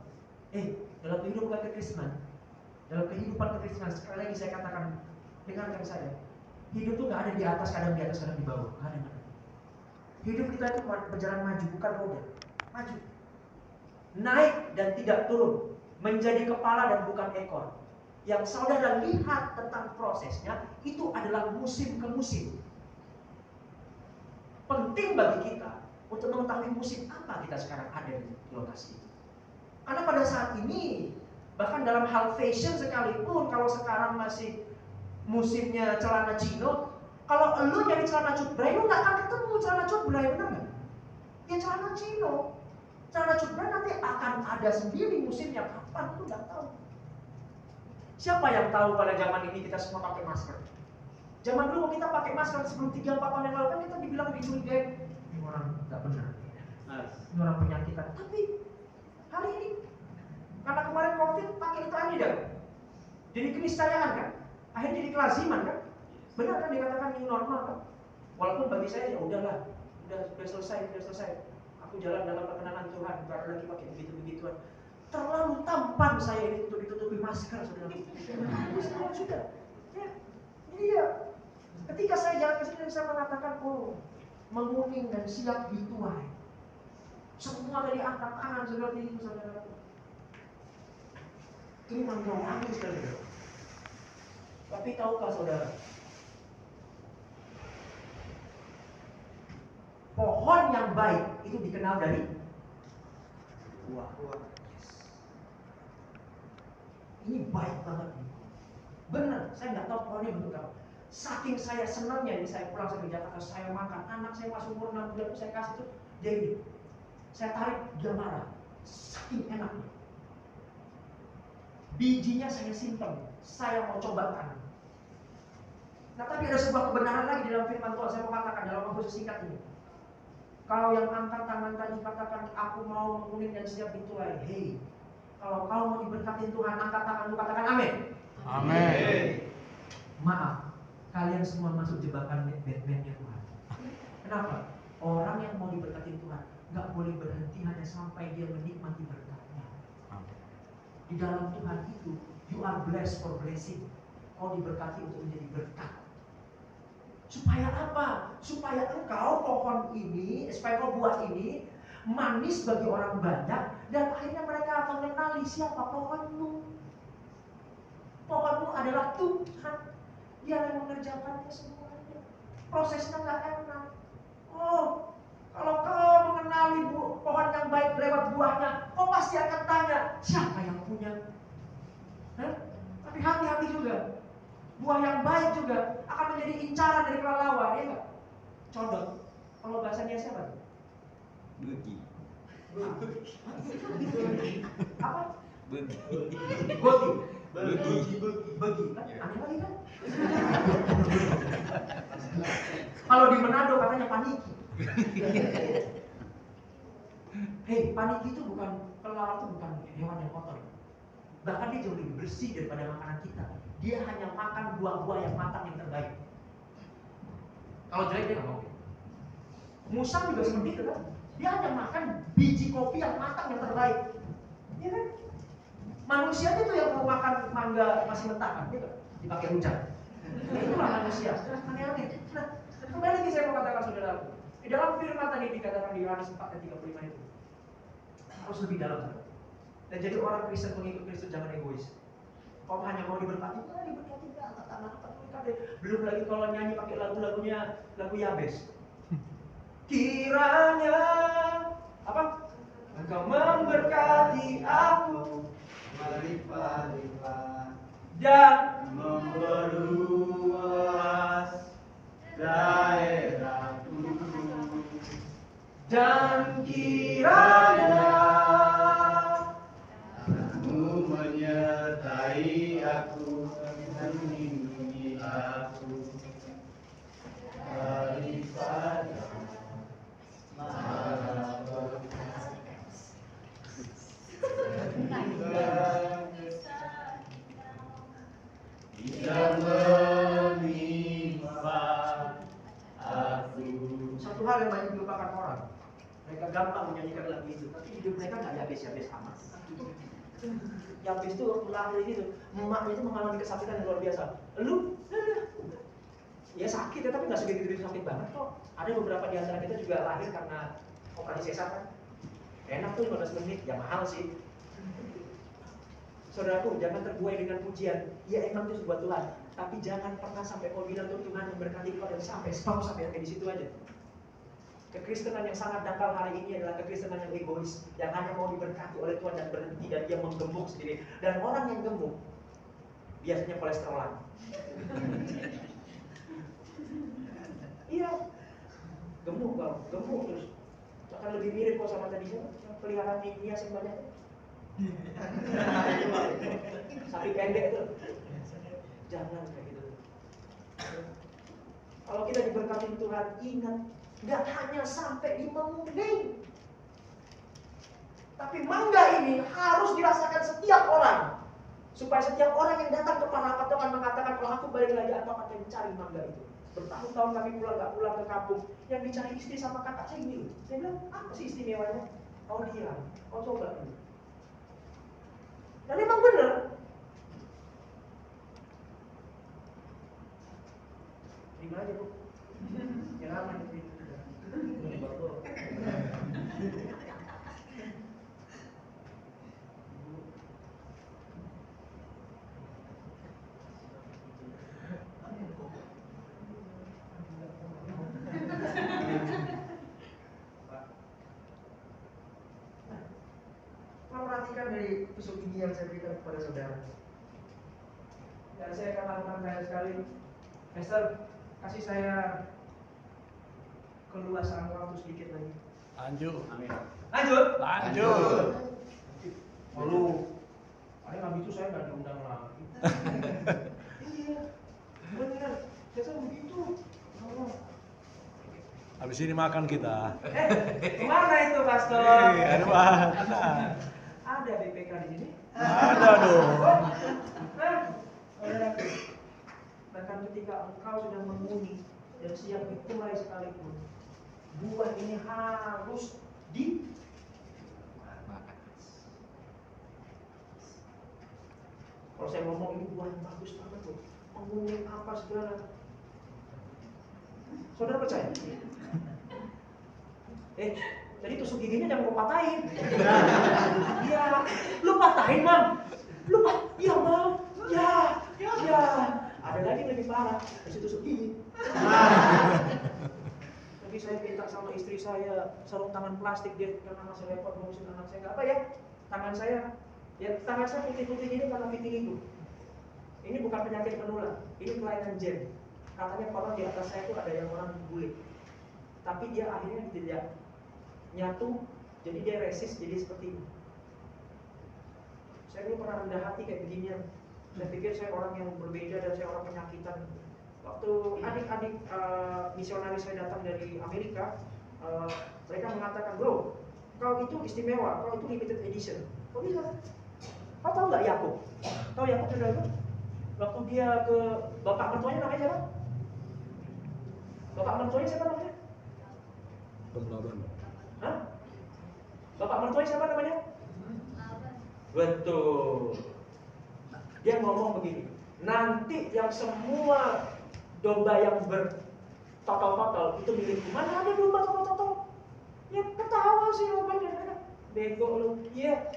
Dalam kehidupan kekristenan, dalam kehidupan kekristenan, sekali lagi saya katakan, dengarkan saya. Hidup itu nggak ada di atas, kadang di atas, kadang di bawah. Nggak ada. Hidup kita itu berjalan maju, bukan roda. Maju. Naik dan tidak turun. Menjadi kepala dan bukan ekor. Yang saudara lihat tentang prosesnya, itu adalah musim ke musim. Penting bagi kita untuk mengetahui musim apa kita sekarang ada di lokasi itu. Karena pada saat ini, bahkan dalam hal fashion sekalipun, kalau sekarang masih musimnya celana chino, kalau lu nyari celana cutbray, lu gak akan ketemu celana cutbray, benar gak? Ya celana chino. Celana cutbray nanti akan ada sendiri musimnya, kapan lu gak tahu. Siapa yang tahu pada zaman ini kita semua pakai masker? Zaman dulu kita pakai masker sebelum 3-4 tahun yang lalu kan kita dibilang dicurigai, ini orang gak benar, ini orang penyakitan. Tapi hari ini, karena kemarin COVID pakai itu aja dah. Jadi keniscayaan kan? Akhirnya jadi kelaziman kan? Benar kan dikatakan ini normal kan? Walaupun bagi saya ya udahlah, udah selesai. Aku jalan dalam perkenanan Tuhan, bukan lagi pakai begitu-begituan. Terlalu tampan saya ini untuk ditutupi masker, saudara. Saya sudah. Ya, iya. Ketika saya jalan ke sini saya mengatakan, oh, menguning dan siap dituai. Semua dari angkat tangan seperti itu, saudara. Ini mangga wangi sekali. Tapi tahukah saudara, pohon yang baik itu dikenal dari buah. Ini baik banget nih. Benar, saya nggak tahu pohonnya bentuk apa. Saking saya senangnya ini, saya pulang dari Jakarta, saya makan, anak saya masuk umur 6 bulan, saya kasih tuh, dia ini. Saya tarik, dia marah. Saking enaknya. Bijinya saya simpan, saya mau cobakan. Nah, tapi ada sebuah kebenaran lagi di dalam firman Tuhan. Saya mau katakan dalam waktu sesingkat ini. Kau yang angkat tangan tadi katakan, aku mau menguning dan siap dituai. Hei, kalau kau mau diberkati Tuhan, angkat tanganmu, katakan amin. Amin. Maaf, kalian semua masuk jebakan Batman-nya Tuhan. Kenapa? Orang yang mau diberkati Tuhan nggak boleh berhenti hanya sampai dia menikmati berkatnya. Di dalam Tuhan itu, you are blessed for blessing. Kau diberkati untuk menjadi berkat. Supaya apa? Supaya engkau pohon ini, supaya kau buah ini manis bagi orang banyak, dan akhirnya mereka mengenali siapa pohonmu. Pohonmu adalah Tuhan. Dia yang mengerjakannya semuanya. Prosesnya nggak enak. Oh, kalau kau mengenali pohon yang baik lewat buahnya, kau pasti akan tanya, siapa yang punya? Tapi hati-hati juga. Buah yang baik juga akan menjadi incaran dari kelelawar, ya enggak? Codot. Kalau bahasanya siapa? Begi. Apa? Begi. Goti. Begi kan? Aneh lagi kan? Kalau di Manado katanya paniki. Hei, paniki itu bukan, kelelawar itu bukan hewan yang kotor. Bahkan dia jauh lebih bersih daripada makanan kita. Dia hanya makan buah-buah yang matang yang terbaik. Kalau jelek dia nggak mau. Musang juga seperti itu kan? Dia hanya makan biji kopi yang matang yang terbaik. Iya kan? Manusia itu yang mau makan mangga masih mentah kan? Gitu. Dipakai hujan. Nah, itulah manusia. Aneh-aneh. Nah, kembali lagi saya mau katakan saudaraku. Di dalam firman tadi dikatakan di Yohanes 4 ayat 35 itu. Harus lebih dalam. Dan jadi orang Kristen, pengikut Kristus jangan egois. Kalau hanya mau diberkati, diberkati enggak tangan apa deh. Belum lagi kalau nyanyi pakai lagu-lagunya lagu Yabes. Kiranya apa? Engkau memberkati aku Melimpah-limpah dan memperluas daerahku dan kiranya Kamu menyertai aku dan melindungi aku daripada mara tidak menimpa aku. satu hal yang banyak dilupakan orang. Mereka gampang menyanyikan lagu itu, tapi hidup mereka nggak Yabes amat. Yabes itu waktu lahir itu, emaknya itu mengalami kesakitan yang luar biasa. Ya sakit ya, tapi nggak segitu sakit banget kok. Ada beberapa di antara kita juga lahir karena operasi sesar kan. Enak tuh 15 menit, ya mahal sih. Saudaraku, jangan terbuai dengan pujian. Ya emang itu buat Tuhan, tapi jangan pernah sampai kau bilang tuh Tuhan memberkati kau dan sampai di situ aja. Kekristenan yang sangat dangkal hari ini adalah kekristenan yang egois, yang hanya mau diberkati oleh Tuhan dan berhenti dan dia menggemuk sendiri. Dan orang yang gemuk biasanya kolesterolan. Iya, gemuk terus. Akan lebih mirip kok sama tadi yang peliharaan hias yang banyak. Sapi pendek itu. Jangan kayak gitu. Kalau kita diberkati Tuhan, ingat, nggak hanya sampai di menguning, tapi mangga ini harus dirasakan setiap orang, supaya setiap orang yang datang kepada Tuhan mengatakan, kalau aku balik lagi, aku akan mencari mangga itu. Bertahun-tahun kami nggak pulang ke kampung, yang dicari istri sama kakak saya ini. Saya bilang, apa sih istimewanya? Oh dia, oh coba ini. Dan memang benar. Terima aja bu. Yang aman itu. Perhatikan dari tusuk gigi yang saya berikan kepada saudara. Dan saya akan lakukan banyak sekali. Esther, kasih saya keluasan waktu sedikit lagi. Lanjut. Amin. Lanjut. Lalu, habis itu saya nggak diundang lagi. Iya, benar. Saya begitu. Oh. Habis ini makan kita. Kemana itu, Pastor? Ada mana? Ada BPK di sini. Ada dong. Bahkan ketika engkau sudah menguning dan siap dituai sekalipun, buah ini harus kalau saya ngomong ini buah yang bagus banget tuh, menguning apa segala. Saudara percaya? Jadi tusuk giginya jangan kau patahin. Iya, lu patahin Mam. Iya Mam. Ya. Ada lagi yang lebih parah, kasih tusuk gigi. Tapi saya minta sama istri saya sarung tangan plastik dia karena masih repot ngurusin anak saya. Nggak apa ya? Tangan saya putih-putih ini karena vitiligo. Ini bukan penyakit menular, ini kelainan gen. Katanya konon di atas saya itu ada yang orang bule. Tapi dia akhirnya tidak nyatu, jadi dia resist, jadi seperti ini. Saya belum pernah rendah hati kayak beginian. Saya pikir saya orang yang berbeda dan saya orang penyakitan. Waktu adik-adik misionaris saya datang dari Amerika, mereka mengatakan, bro, kau itu istimewa, kau itu limited edition. Kok bisa? Kau tahu nggak Yakub? Tahu Yakub saudara? Waktu dia ke bapak mertuanya namanya siapa? Bapak mertuanya siapa namanya? Hah? Bapak mertuanya siapa namanya? Betul. Dia ngomong begini, nanti yang semua domba yang bertotal-total itu milikku. Mana ada domba total-total? Ya ketawa sih dombanya. Bego lu. Iya.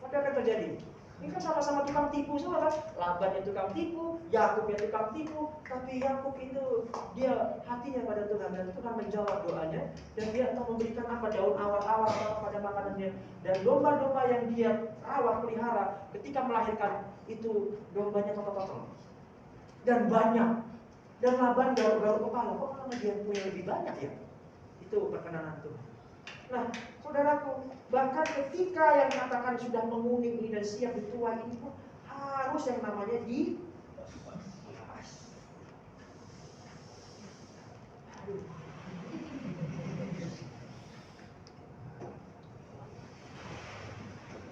Apa akan terjadi? Ini kan sama-sama tukang tipu semua kan? Laban yang tukang tipu, Yakub yang tukang tipu, tapi Yakub itu dia hatinya pada Tuhan dan Tuhan menjawab doanya dan dia entah memberikan apa daun awar-awar atau pada makanannya dan domba-domba yang dia rawat pelihara ketika melahirkan itu dombanya total-total dan banyak dan Laban garuk-garuk kepala kok malah dia punya lebih banyak ya? Itu perkenanan Tuhan. Nah, saudaraku, bahkan ketika yang katakan sudah menguning ini dan siap dituai ini pun harus yang namanya di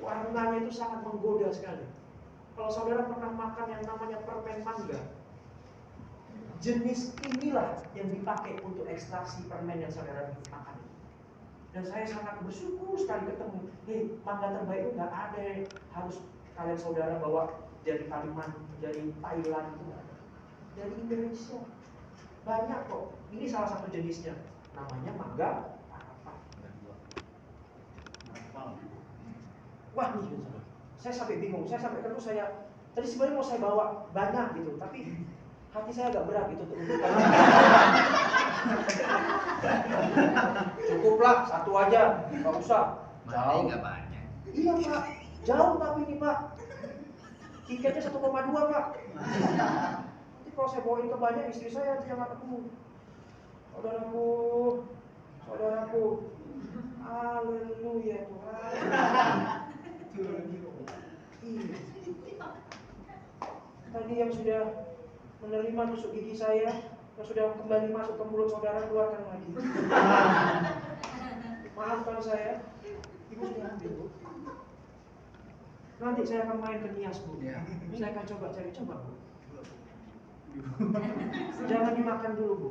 warnanya itu sangat menggoda sekali. Kalau saudara pernah makan yang namanya permen mangga, jenis inilah yang dipakai untuk ekstraksi permen yang saudara makan. Dan saya sangat bersyukur sekali ketemu. Mangga terbaik itu nggak ada harus kalian saudara bawa dari Kalimantan, dari Thailand, itu nggak ada. Dari Indonesia banyak kok. Ini salah satu jenisnya. Namanya mangga Parapat. Wah nih, saya sampai bingung. Saya sampai ketemu tadi sebenarnya mau saya bawa banyak gitu, tapi hati saya agak berat gitu untuk cukuplah satu aja, nggak usah. Jauh. Nggak banyak. Iya Pak, jauh tapi ini Pak. Tiketnya 1,2 Pak. Nanti kalau saya bawain ke banyak istri saya nanti yang nggak ketemu. Saudaraku, haleluya Tuhan. Tadi yang sudah menerima tusuk gigi saya, yang sudah kembali masuk ke mulut saudara, keluarkan lagi. Maafkan saya, ibu sudah ambil Bu. Nanti saya akan main ke Nias Bu. Saya akan coba Bu. Jangan dimakan dulu Bu.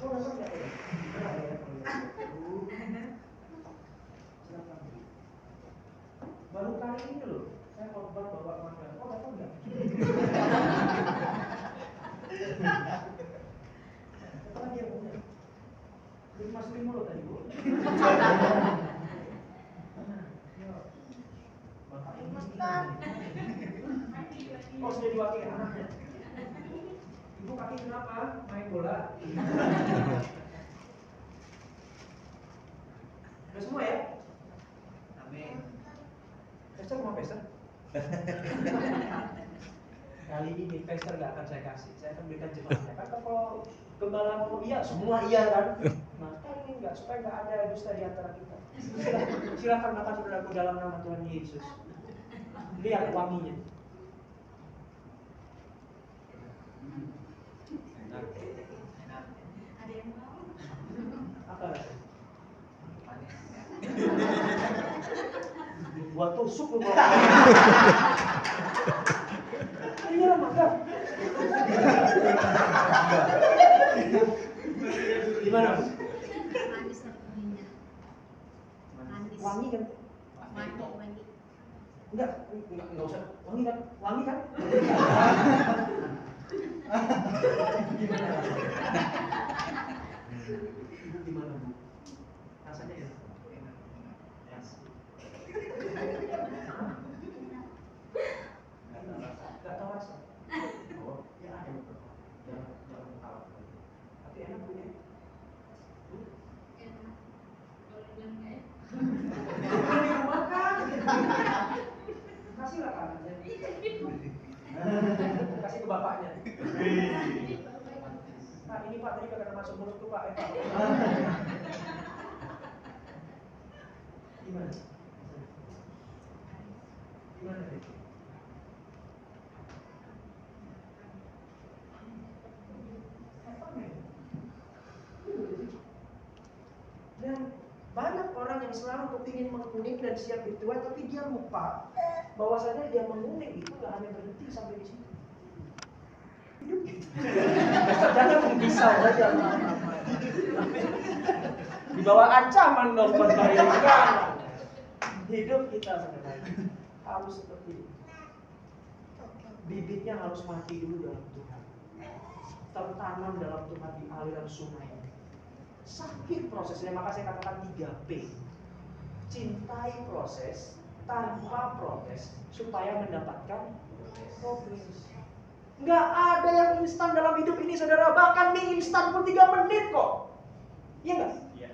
Kau rasa nggak ya? Baru kali ini loh, saya korban bawa mangga. Kok datang nggak? Setelah dia punya 5.000 loh tadi Bu. Oh sudah diwakili anaknya. Ibu kaki kenapa? Main bola. Udah semua ya? Amin. Pester mau pester? Kali ini pester gak akan saya kasih. Saya akan berikan jemaahnya. Kan kalau gembala ngomong iya, semua iya kan? Nah kali ini enggak, supaya nggak ada dusta di antara kita. Silakan makan saudaraku dalam nama Tuhan Yesus. Lihat wanginya. Ada yang mau? Apa? Buat tusuk lu mau. Iya lah mangga. Gimana? Manis aromanya. Manis. Wangi kan? Wangi. Enggak usah. Wangi kan? Wangi kan? Gimana? Ibu gimana Bu? Rasanya ya? Enak. Gak tahu rasa. Oh, ya ada beberapa. Jangan tahu. Tapi enak Bu ya? Enak. Kalau bilang nggak enak. Di rumah kan? Kasihlah kanannya. Kasih ke bapaknya. Pak ini Pak tadi kagak masuk mulutku Pak. Pak. Gimana? Gimana Rik? Dan banyak orang yang selalu kepingin mengulik dan siap dituai, tapi dia lupa bahwasanya dia mengulik itu nggak hanya berhenti sampai di situ. Hidup gitu. Jangan menggisau saja. Di bawah ancaman dong berbahaya. Hidup kita sebenarnya harus seperti itu. Bibitnya harus mati dulu dalam Tuhan, tertanam dalam Tuhan di aliran sungai. Sakit prosesnya, maka saya katakan 3P. Cintai proses tanpa protes supaya mendapatkan progres. Nggak ada yang instan dalam hidup ini saudara, bahkan mie instan pun 3 menit kok. Iya nggak? Iya.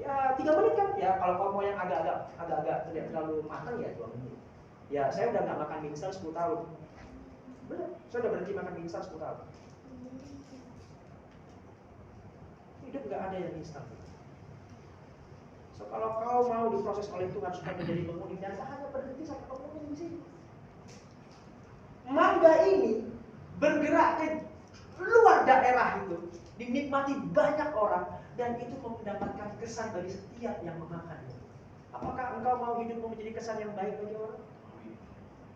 Ya 3 menit kan? Ya kalau kamu mau yang agak-agak tidak terlalu matang ya 2 menit. Ya saya udah nggak makan mie instan 10 tahun. Benar, saya udah berhenti makan mie instan 10 tahun. Hidup nggak ada yang instan. So kalau kau mau diproses oleh Tuhan supaya menjadi penghuni, dan hanya berhenti sampai penghuni di sini. Mangga ini bergerak ke luar daerah itu, dinikmati banyak orang, dan itu mendapatkan kesan bagi setiap yang memakannya. Apakah engkau mau hidupmu menjadi kesan yang baik bagi orang?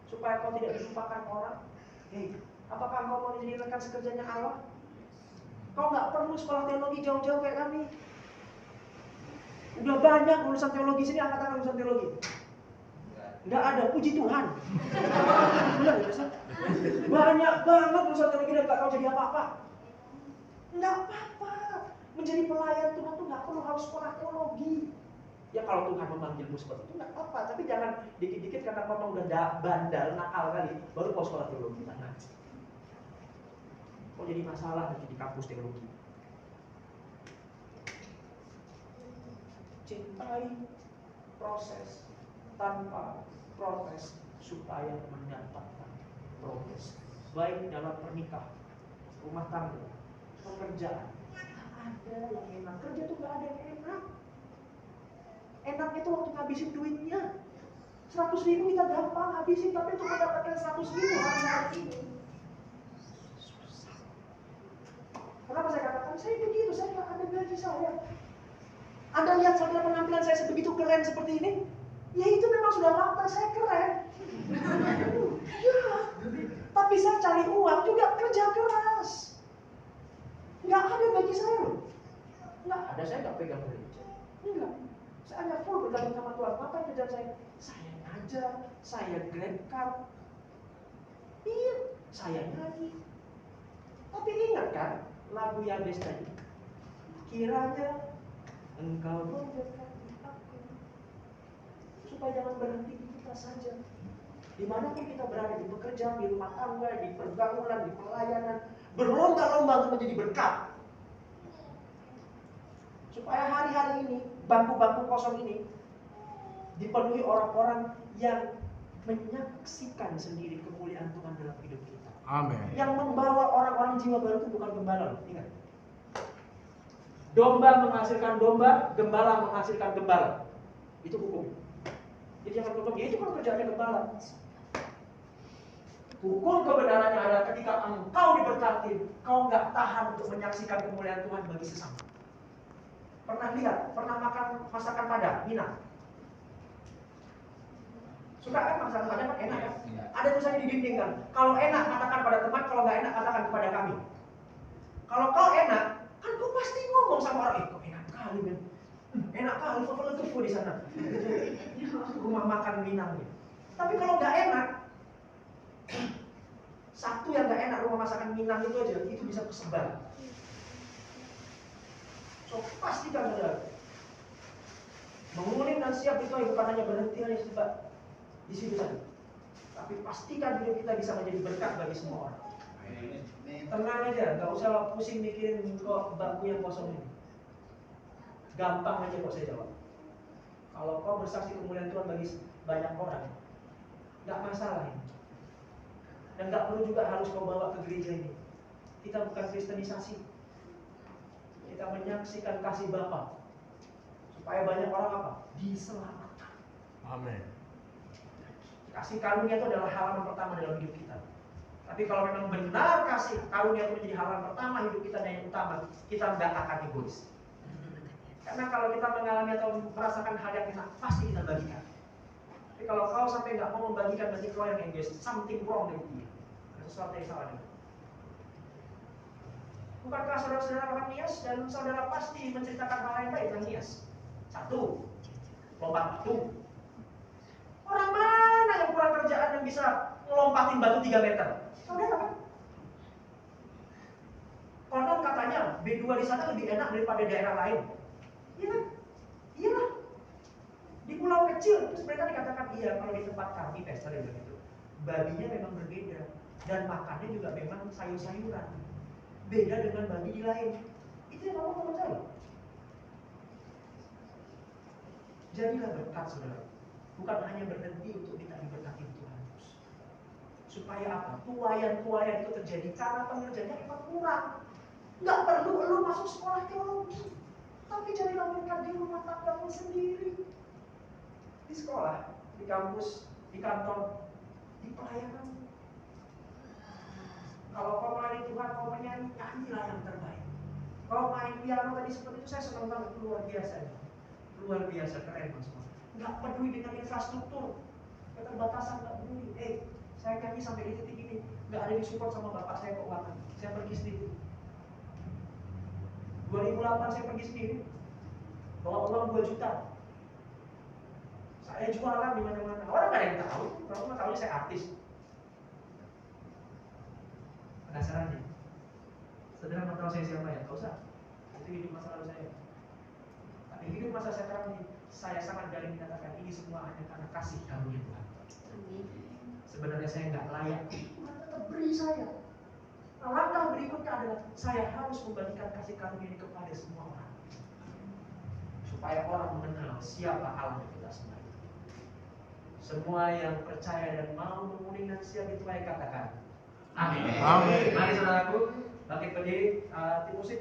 Supaya kau tidak dilupakan orang? Hei, apakah engkau mau menjadi rekan sekerjanya Allah? Kau nggak perlu sekolah teologi jauh-jauh kayak kami. Udah banyak lulusan teologi sini, angkatan lulusan teologi. Nggak ada, puji Tuhan. Benar ya, Ustaz? Banyak banget lulusan teologi dan nggak tahu jadi apa-apa. Nggak apa-apa. Menjadi pelayan Tuhan tuh nggak perlu harus sekolah teologi. Ya kalau Tuhan memanggilmu seperti itu nggak apa-apa, tapi jangan dikit-dikit karena kamu udah bandel, nakal kali, baru mau sekolah teologi. Nah, kok jadi masalah nanti di kampus teologi. Cintai proses tanpa protes supaya mendapatkan progres, baik dalam pernikahan, rumah tangga, pekerjaan. Ada yang enak, kerja tuh nggak ada yang enak. Enaknya tuh waktu ngabisin duitnya. 100.000 kita gampang habisin, tapi untuk mendapatkan 100.000 hari-hari ini susah. Kenapa saya katakan saya begitu, saya nggak ada gaji saya. Anda lihat saudara penampilan saya sebegitu keren seperti ini? Ya itu memang sudah fakta, saya keren. Ya, tapi saya cari uang juga kerja keras. Nggak ada gaji saya loh. Nggak ada, saya nggak pegang gereja. Enggak. Saya hanya full bergantung sama Tuhan. Apa kerjaan saya? Saya ngajar, saya grab car. Iya, saya nyanyi. Tapi ingat kan lagu Yabes tadi? Kiranya engkau mendekati aku, supaya jangan berhenti di kita saja. Dimanapun kita berada, di pekerjaan, di rumah tangga, di pergaulan, di pelayanan, berlomba-lomba untuk menjadi berkat. Supaya hari-hari ini, bangku-bangku kosong ini dipenuhi orang-orang yang menyaksikan sendiri kemuliaan Tuhan dalam hidup kita. Amin. Yang membawa orang-orang jiwa baru itu bukan gembala loh, ingat. Domba menghasilkan domba, gembala menghasilkan gembala. Itu hukum. Jadi jangan ngomong, ya itu kan kerjaannya gembala. Hukum kebenarannya adalah ketika engkau diberkati, kau nggak tahan untuk menyaksikan kemuliaan Tuhan bagi sesama. Pernah lihat, pernah makan masakan Padang, Minang? Suka kan masakan Padang kan enak kan? Ada tulisannya di dinding kan? Kalau enak katakan pada teman, kalau nggak enak katakan kepada kami. Kalau kau enak, kan kau pasti ngomong sama orang, kok enak kali men, enak kali, foto di sana. Rumah makan Minang ya. Tapi kalau nggak enak, satu yang nggak enak rumah masakan Minang itu aja, itu bisa kesebar. So pastikan saudara, mengulik dan siap itu bukan hanya berhenti hanya sebat di situ saja, tapi pastikan hidup kita bisa menjadi berkat bagi semua orang. Tenang aja, nggak usah pusing mikirin kok bangku yang kosong ini. Gampang aja kok saya jawab. Kalau kau bersaksi kemuliaan Tuhan bagi banyak orang, nggak masalah ini. Dan nggak perlu juga harus kau bawa ke gereja ini. Kita bukan kristenisasi. Kita menyaksikan kasih Bapa supaya banyak orang apa? Diselamatkan. Amin. Kasih karunia itu adalah halaman pertama dalam hidup kita. Tapi kalau memang benar kasih karunia itu menjadi halaman pertama hidup kita dan yang utama, kita nggak akan egois. Karena kalau kita mengalami atau merasakan hal yang enak, pasti kita bagikan. Tapi kalau kau sampai nggak mau membagikan, berarti kau yang egois. Something wrong dengan dia. Ada sesuatu yang salah dengan. Bukankah saudara-saudara orang Nias dan saudara pasti menceritakan hal yang baik tentang Nias? Satu, lompat batu. Orang mana yang kurang kerjaan yang bisa ngelompatin batu 3 meter? Saudara kan? Konon katanya B2 di sana lebih enak daripada daerah lain. Iya kan? Iya lah. Di pulau kecil terus mereka dikatakan iya kalau di tempat kami pesta gitu. Babinya memang berbeda dan makannya juga memang sayur-sayuran. Beda dengan babi di lain. Itu yang kamu perlu tahu. Jadilah berkat saudara. Bukan hanya berhenti untuk minta diberkati Tuhan. Supaya apa? Tuayan-tuayan itu terjadi karena pengerjaannya memang kurang. Nggak perlu lu masuk sekolah teologi. Tapi carilah berkat di rumah tanggamu sendiri. Di sekolah, di kampus, di kantor, di pelayanan. Kalau kau melayani Tuhan, kau menyanyi, nyanyilah yang terbaik. Kau main piano tadi seperti itu, saya senang banget, luar biasa. Luar biasa, keren mas. Nggak peduli dengan infrastruktur, keterbatasan, nggak peduli. Saya nyanyi sampai di titik ini, nggak ada disupport sama bapak saya keuangan. Saya pergi sendiri. 2008 saya pergi sendiri, bawa uang 2 juta. Saya jualan di mana-mana. Orang nggak ada yang tahu, orang nggak tahu saya artis. Penasaran ya? Saudara mau tahu saya siapa ya? Gak usah. Itu hidup masa lalu saya. Tapi hidup masa sekarang ini, saya sangat berani menyatakan ini semua hanya karena kasih karunia Tuhan. Sebenarnya saya nggak layak, Tuhan tetap beri saya. Nah, langkah berikutnya adalah saya harus membagikan kasih karunia ini kepada semua orang, supaya orang mengenal siapa Allah kita semua. Semua yang percaya dan mau menguning dan siap dituai katakan. Amin. Amin. Mari saudaraku, bangkit berdiri, tim musik.